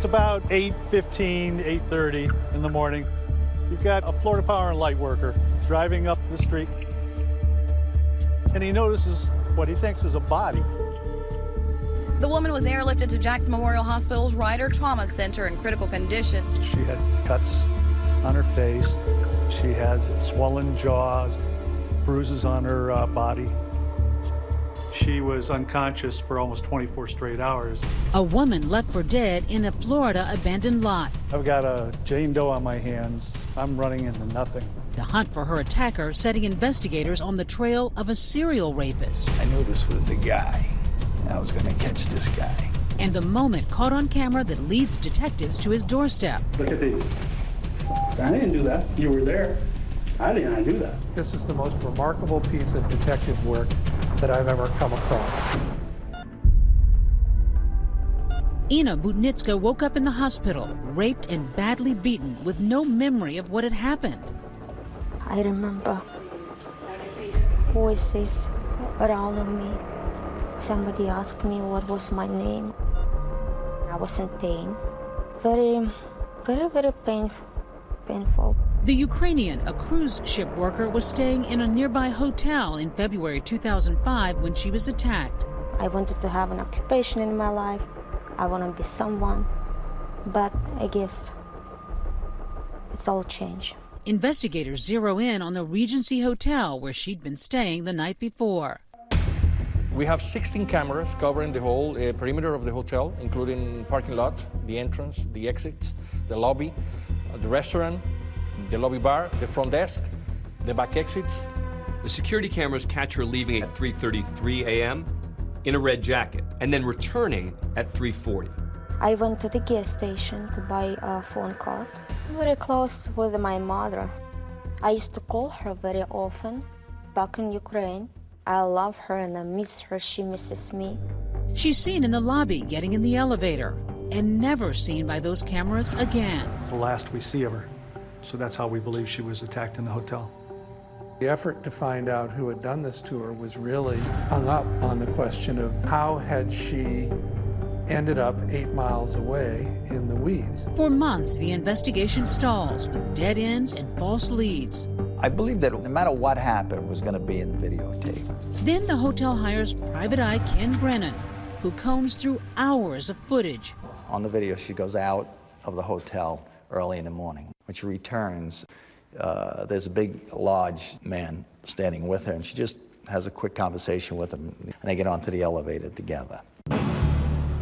It's about 8:15, 8:30 in the morning. You've got a Florida Power and Light worker driving up the street, and he notices what he thinks is a body. The woman was airlifted to Jackson Memorial Hospital's Ryder Trauma Center in critical condition. She had cuts on her face. She has swollen jaws, bruises on her body. She was unconscious for almost 24 straight hours. A woman left for dead in a Florida abandoned lot. I've got a Jane Doe on my hands. I'm running into nothing. The hunt for her attacker setting investigators on the trail of a serial rapist. I knew this was the guy. I was going to catch this guy. And the moment caught on camera that leads detectives to his doorstep. Look at these. I didn't do that. You were there. I didn't do that. This is the most remarkable piece of detective work that I've ever come across. Ina Budnytska woke up in the hospital, raped and badly beaten with no memory of what had happened. I remember voices around me. Somebody asked me what was my name. I was in pain. Very painful. The Ukrainian, a cruise ship worker, was staying in a nearby hotel in February 2005 when she was attacked. I wanted to have an occupation in my life. I want to be someone. But I guess it's all changed. Investigators zero in on the Regency Hotel where she'd been staying the night before. We have 16 cameras covering the whole perimeter of the hotel, including parking lot, the entrance, the exits, the lobby, the restaurant, the lobby bar, the front desk, the back exits. The security cameras catch her leaving at 3:33 a.m. in a red jacket and then returning at 3:40. I went to the gas station to buy a phone card. Very close with my mother. I used to call her very often back in Ukraine. I love her and I miss her. She misses me. She's seen in the lobby getting in the elevator and never seen by those cameras again. It's the last we see of her. So that's how we believe she was attacked in the hotel. The effort to find out who had done this to her was really hung up on the question of how had she ended up 8 miles away in the weeds. For months, the investigation stalls with dead ends and false leads. I believe that no matter what happened, it was going to be in the videotape. Then the hotel hires private eye Ken Brennan, who combs through hours of footage. On the video, she goes out of the hotel early in the morning. When she returns, there's a big, large man standing with her, and she just has a quick conversation with him, and they get onto the elevator together.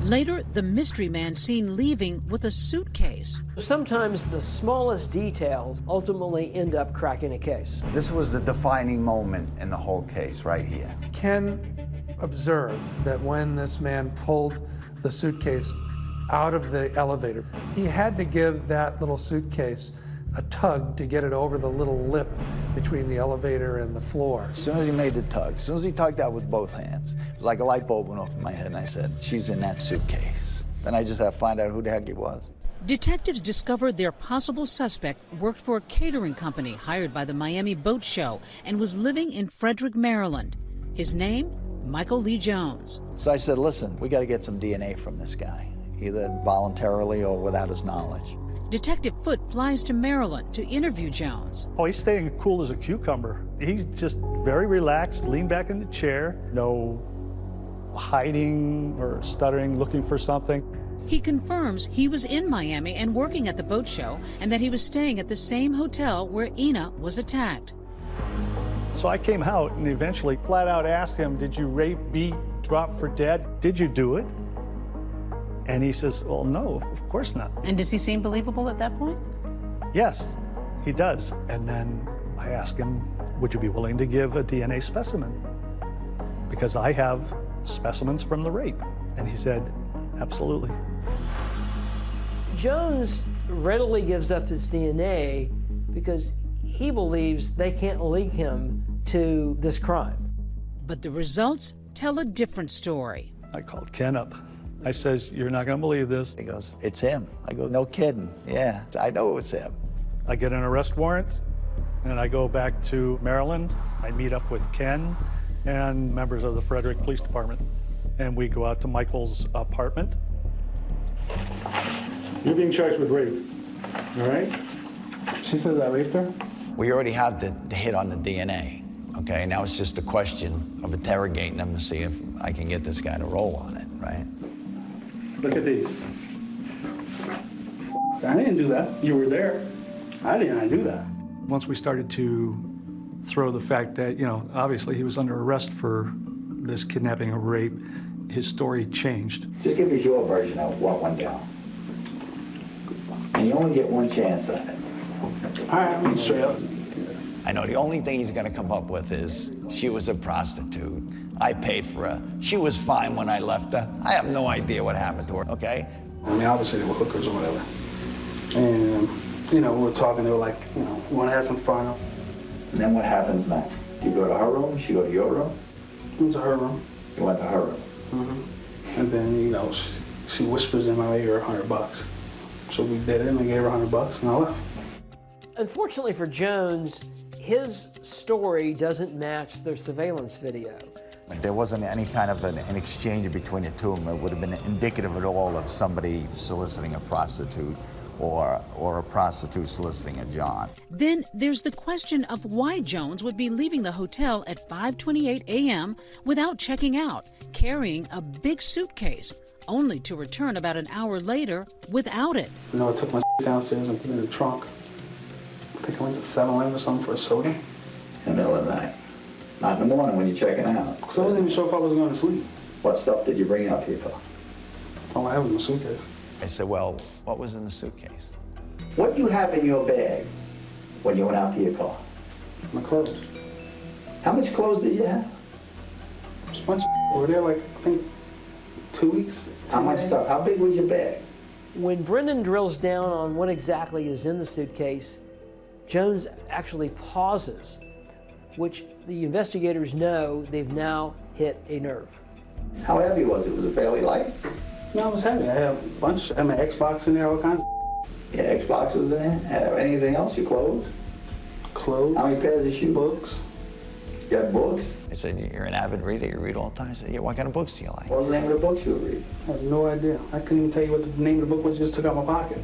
Later, the mystery man seen leaving with a suitcase. Sometimes the smallest details ultimately end up cracking a case. This was the defining moment in the whole case right here. Ken observed that when this man pulled the suitcase out of the elevator, he had to give that little suitcase a tug to get it over the little lip between the elevator and the floor. As soon as he made the tug, as soon as he tugged out with both hands, it was like a light bulb went off in my head, and I said, she's in that suitcase. Then I just had to find out who the heck he was. Detectives discovered their possible suspect worked for a catering company hired by the Miami Boat Show and was living in Frederick, Maryland. His name, Michael Lee Jones. So I said, listen, we got to get some DNA from this guy, either voluntarily or without his knowledge. Detective Foote flies to Maryland to interview Jones. Oh, he's staying cool as a cucumber. He's just very relaxed, leaned back in the chair, no hiding or stuttering, looking for something. He confirms he was in Miami and working at the boat show, and that he was staying at the same hotel where Ina was attacked. So I came out and eventually flat out asked him, did you rape, beat, drop for dead? Did you do it? And he says, well, no, of course not. And does he seem believable at that point? Yes, he does. And then I asked him, would you be willing to give a DNA specimen? Because I have specimens from the rape. And he said, absolutely. Jones readily gives up his DNA because he believes they can't link him to this crime. But the results tell a different story. I called Ken up. I says, you're not gonna believe this. He goes, it's him. I go, no kidding. Yeah, I know it's him. I get an arrest warrant, and I go back to Maryland. I meet up with Ken and members of the Frederick Police Department. And we go out to Michael's apartment. You're being charged with rape, all right? She says I raped her. We already have the hit on the DNA, okay? Now it's just a question of interrogating them to see if I can get this guy to roll on it, right? Look at these. I didn't do that. You were there. I didn't do that. Once we started to throw the fact that, you know, obviously he was under arrest for this kidnapping or rape, his story changed. Just give us your version of what went down. And you only get one chance at it. All right, I'm straight up. I know the only thing he's gonna come up with is she was a prostitute. I paid for her. She was fine when I left her. I have no idea what happened to her, okay? I mean, obviously they were hookers or whatever. And, you know, we were talking, they were like, you know, we want to have some fun. And then what happens next? You go to her room, she go to your room? Went to her room. You went to her room? Mm-hmm. And then, you know, she whispers in my ear $100. So we did it, and I gave her $100, and I left. Unfortunately for Jones, his story doesn't match their surveillance video. There wasn't any kind of an exchange between the two of them. It would have been indicative at all of somebody soliciting a prostitute or a prostitute soliciting a John. Then there's the question of why Jones would be leaving the hotel at 5:28 a.m. without checking out, carrying a big suitcase, only to return about an hour later without it. You know, I took my downstairs and put it in the trunk. I think I went to 7-Eleven or something for a soda. In the middle of the night. Not in the morning when you're checking out. Because I wasn't even sure if I was going to sleep. What stuff did you bring out here for? All I have was my suitcase. I said, well, what was in the suitcase? What do you have in your bag when you went out to your car? My clothes. How much clothes did you have? Just a bunch of over there, like, I think, 2 weeks. How much stuff? How big was your bag? When Brendan drills down on what exactly is in the suitcase, Jones actually pauses, which the investigators know they've now hit a nerve. How heavy was it? Was it fairly light? No, it was heavy. I had a bunch. I had my Xbox in there, all kinds of. Yeah, Xbox was in there. Have anything else? Your clothes? Clothes. How many pairs of shoes? Books. You got books? I said, you're an avid reader, you read all the time. I said, yeah, what kind of books do you like? What was the name of the books you were reading? I have no idea. I couldn't even tell you what the name of the book was. Just took out my pocket.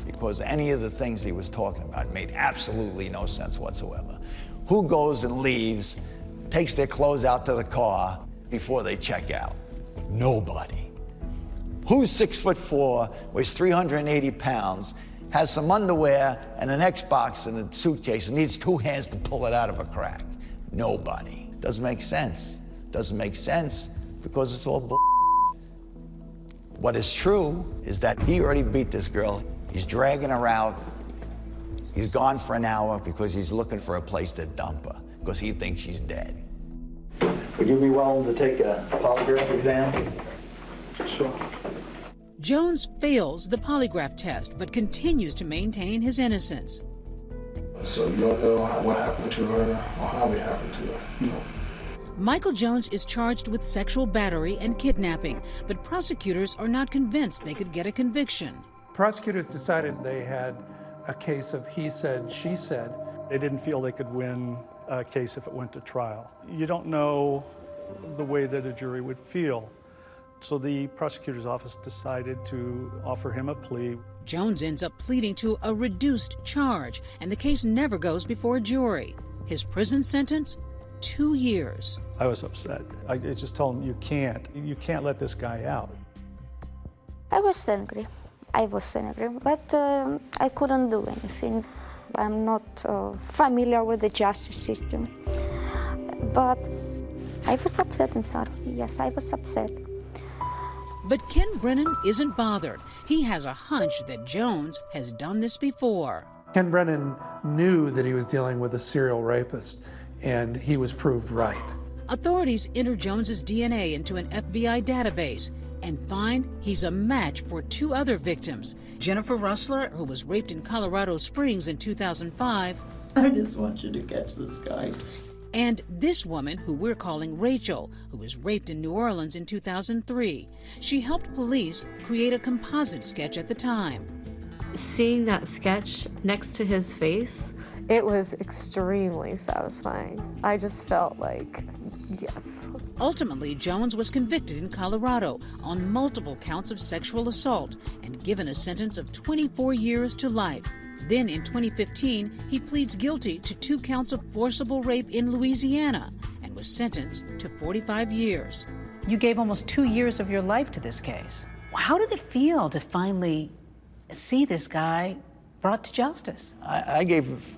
Because any of the things he was talking about made absolutely no sense whatsoever. Who goes and leaves, takes their clothes out to the car before they check out? Nobody. Who's 6'4", weighs 380 pounds, has some underwear and an Xbox in the suitcase and needs 2 hands to pull it out of a crack? Nobody. Doesn't make sense. Doesn't make sense because it's all bull. What is true is that he already beat this girl. He's dragging her out. He's gone for an hour because he's looking for a place to dump her because he thinks she's dead. Would you be willing to take a polygraph exam? Sure. Jones fails the polygraph test but continues to maintain his innocence. So you don't know what happened to her or how it happened to her? No. Michael Jones is charged with sexual battery and kidnapping, but prosecutors are not convinced they could get a conviction. Prosecutors decided they had a case of he said, she said. They didn't feel they could win a case if it went to trial. You don't know the way that a jury would feel. So the prosecutor's office decided to offer him a plea. Jones ends up pleading to a reduced charge, and the case never goes before a jury. His prison sentence? 2 years. I was upset. I just told him, you can't let this guy out. I was angry, but I couldn't do anything. I'm not familiar with the justice system. But I was upset inside. Yes, I was upset. But Ken Brennan isn't bothered. He has a hunch that Jones has done this before. Ken Brennan knew that he was dealing with a serial rapist, and he was proved right. Authorities enter Jones's DNA into an FBI database and find he's a match for 2 other victims. Jennifer Russler, who was raped in Colorado Springs in 2005. I just want you to catch this guy. And this woman, who we're calling Rachel, who was raped in New Orleans in 2003. She helped police create a composite sketch at the time. Seeing that sketch next to his face, it was extremely satisfying. I just felt like, yes. Ultimately, Jones was convicted in Colorado on multiple counts of sexual assault and given a sentence of 24 years to life. Then in 2015, he pleads guilty to 2 counts of forcible rape in Louisiana and was sentenced to 45 years. You gave almost 2 years of your life to this case. How did it feel to finally see this guy brought to justice? I gave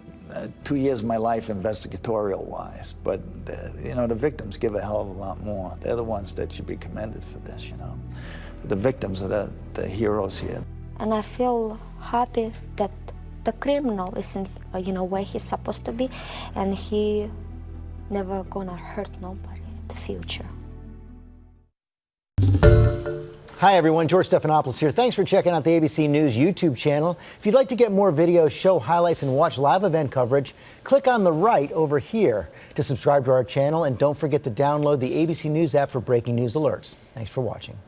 2 years of my life investigatorial-wise, but the victims give a hell of a lot more. They're the ones that should be commended for this, The victims are the heroes here. And I feel happy that the criminal is in, where he's supposed to be, and he never gonna hurt nobody in the future. Hi everyone, George Stephanopoulos here. Thanks for checking out the ABC News YouTube channel. If you'd like to get more videos, show highlights, and watch live event coverage, click on the right over here to subscribe to our channel, and don't forget to download the ABC News app for breaking news alerts. Thanks for watching.